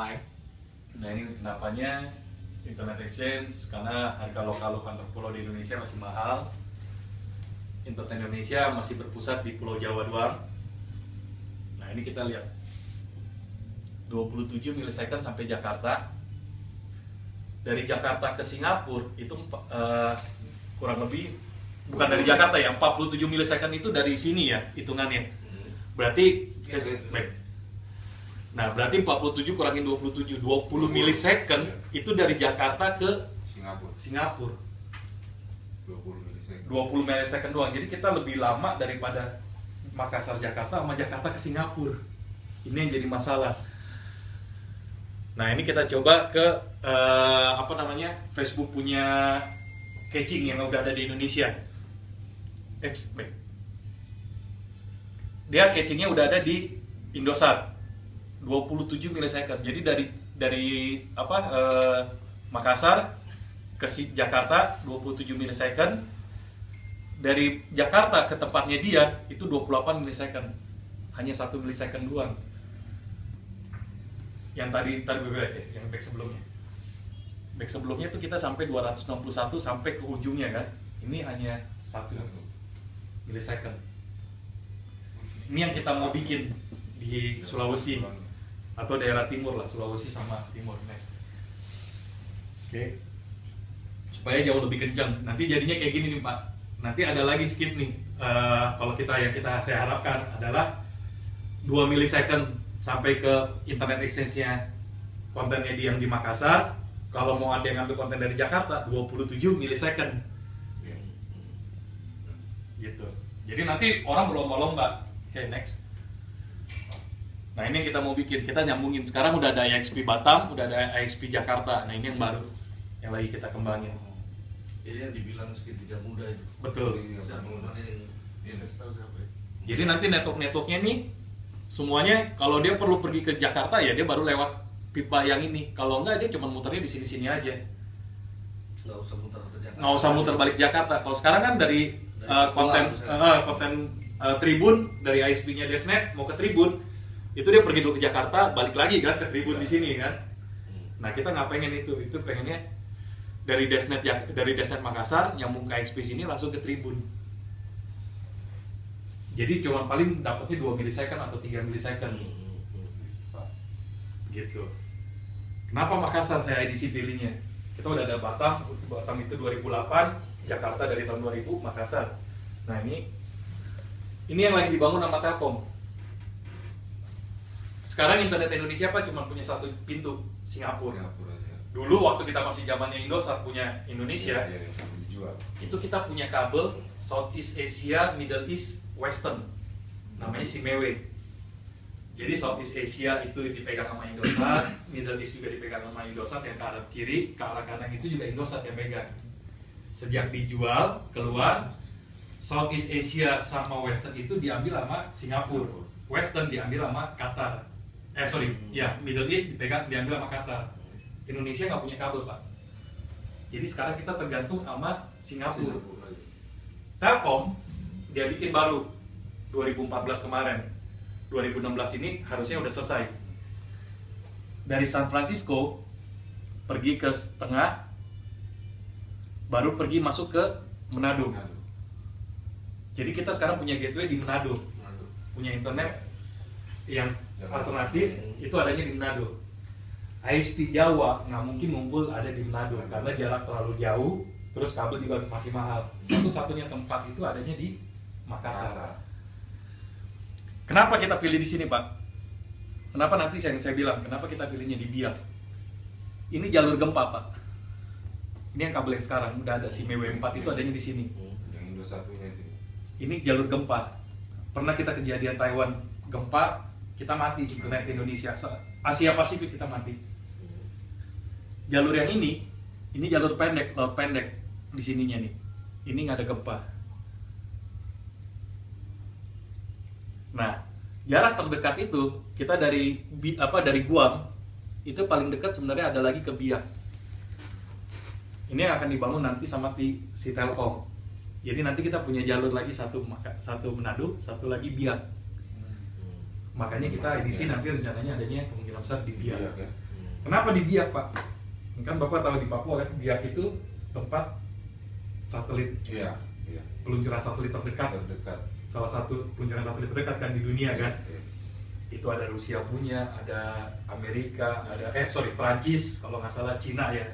Why? Nah ini kenapanya internet exchange, karena harga lokal kantor pulau di Indonesia masih mahal. Internet Indonesia masih berpusat di Pulau Jawa doang. Nah ini kita lihat 27 milisecond sampai Jakarta. Dari Jakarta ke Singapura itu kurang lebih, bukan dari Jakarta ya, 47 milisecond itu dari sini ya hitungannya. Berarti nah berarti 47 kurangin 27, 20 milisecond itu dari Jakarta ke Singapura. 20 milisecond doang. Jadi kita lebih lama daripada Makassar Jakarta sama Jakarta ke Singapura. Ini yang jadi masalah. Nah ini kita coba ke Facebook punya catching yang udah ada di Indonesia. Dia catchingnya udah ada di Indosat 27 milisecond. Jadi dari Makassar ke Jakarta 27 milisecond. Dari Jakarta ke tempatnya dia itu 28 milisecond. Hanya 1 milisecond doang. Yang tadi yang back sebelumnya. Back sebelumnya tuh kita sampai 261 sampai ke ujungnya kan. Ini hanya 1 milisecond. Ini yang kita mau bikin di Sulawesi atau daerah timur lah, Sulawesi sama timur next. Oke. Supaya jauh lebih kencang. Nanti jadinya kayak gini nih Pak. Nanti ada lagi skip nih. Kalau saya harapkan adalah 2 milisecond sampai ke internet exchange-nya kontennya yang di Makassar. Kalau mau ada yang ngambil konten dari Jakarta 27 milisecond. Gitu. Jadi nanti orang berlomba-lomba. Oke, next. Nah, ini yang kita mau bikin, kita nyambungin. Sekarang udah ada IXP Batam, udah ada IXP Jakarta. Nah, ini yang baru yang lagi kita kembangin. Ini yang dibilang segitiga muda itu. Betul. Jadi nanti network-networknya nih semuanya kalau dia perlu pergi ke Jakarta ya dia baru lewat pipa yang ini. Kalau enggak dia cuma muternya di sini-sini aja. Nggak usah muter ke Jakarta. Nggak usah muter balik Jakarta. Kalau sekarang kan dari konten Tribun dari ISP-nya Desnet mau ke Tribun, itu dia pergi dulu ke Jakarta, balik lagi kan ke Tribun di sini kan. Nah kita nggak pengen itu pengennya dari Desnet Makassar nyambung ke ISP sini langsung ke Tribun. Jadi cuma paling dapatnya 2 milisecond atau 3 milisecond. Gitu. Kenapa Makassar saya IDC pilihnya? Kita udah ada Batam itu 2008, Jakarta dari tahun 2000, Makassar. Nah ini yang lagi dibangun sama Telkom. Sekarang internet Indonesia Pak cuma punya satu pintu, Singapura. Dulu waktu kita masih zamannya Indosat punya Indonesia, itu kita punya kabel Southeast Asia, Middle East, Western, namanya Simewe. Jadi Southeast Asia itu dipegang sama Indosat, Middle East juga dipegang sama Indosat, yang ke arah kiri, ke arah kanan itu juga Indosat yang pegang. Sejak dijual keluar, Southeast Asia sama Western itu diambil sama Singapura, Western diambil sama Qatar. Middle East diambil sama Qatar. Indonesia nggak punya kabel Pak. Jadi sekarang kita tergantung sama Singapura. Telkom dia bikin baru 2014 kemarin, 2016 ini harusnya udah selesai. Dari San Francisco pergi ke tengah, baru pergi masuk ke Manado. Jadi kita sekarang punya gateway di Manado, punya internet yang alternatif itu adanya di Manado. ISP Jawa nggak mungkin ngumpul ada di Manado karena jarak terlalu jauh, terus kabel juga masih mahal. Satu-satunya tempat itu adanya di Makassar. Kenapa kita pilih di sini Pak? Kenapa nanti saya bilang kenapa kita pilihnya di Biak? Ini jalur gempa Pak. Ini yang kabel yang sekarang udah ada Simewe 4 itu adanya di sini. Yang Indosat punya itu. Ini jalur gempa. Pernah kita kejadian Taiwan gempa, kita mati di internet Indonesia. Asia Pasifik kita mati. Jalur yang ini jalur pendek, laut pendek di sininya nih. Ini nggak ada gempa. Nah, jarak terdekat itu kita dari Guam itu paling dekat sebenarnya ada lagi ke Biak. Ini yang akan dibangun nanti sama si Telkom. Jadi nanti kita punya jalur lagi satu Manado, satu lagi Biak. Makanya kita edisi nanti rencananya adanya kemungkinan besar di Biak. Kenapa di Biak, Pak? Kan Bapak tahu di Papua kan, Biak itu tempat satelit. Iya. Peluncuran satelit terdekat. Salah satu peluncuran satelit terdekat kan di dunia kan. Iya. Itu ada Rusia punya, ada Amerika, ada Prancis kalau nggak salah, Cina ya.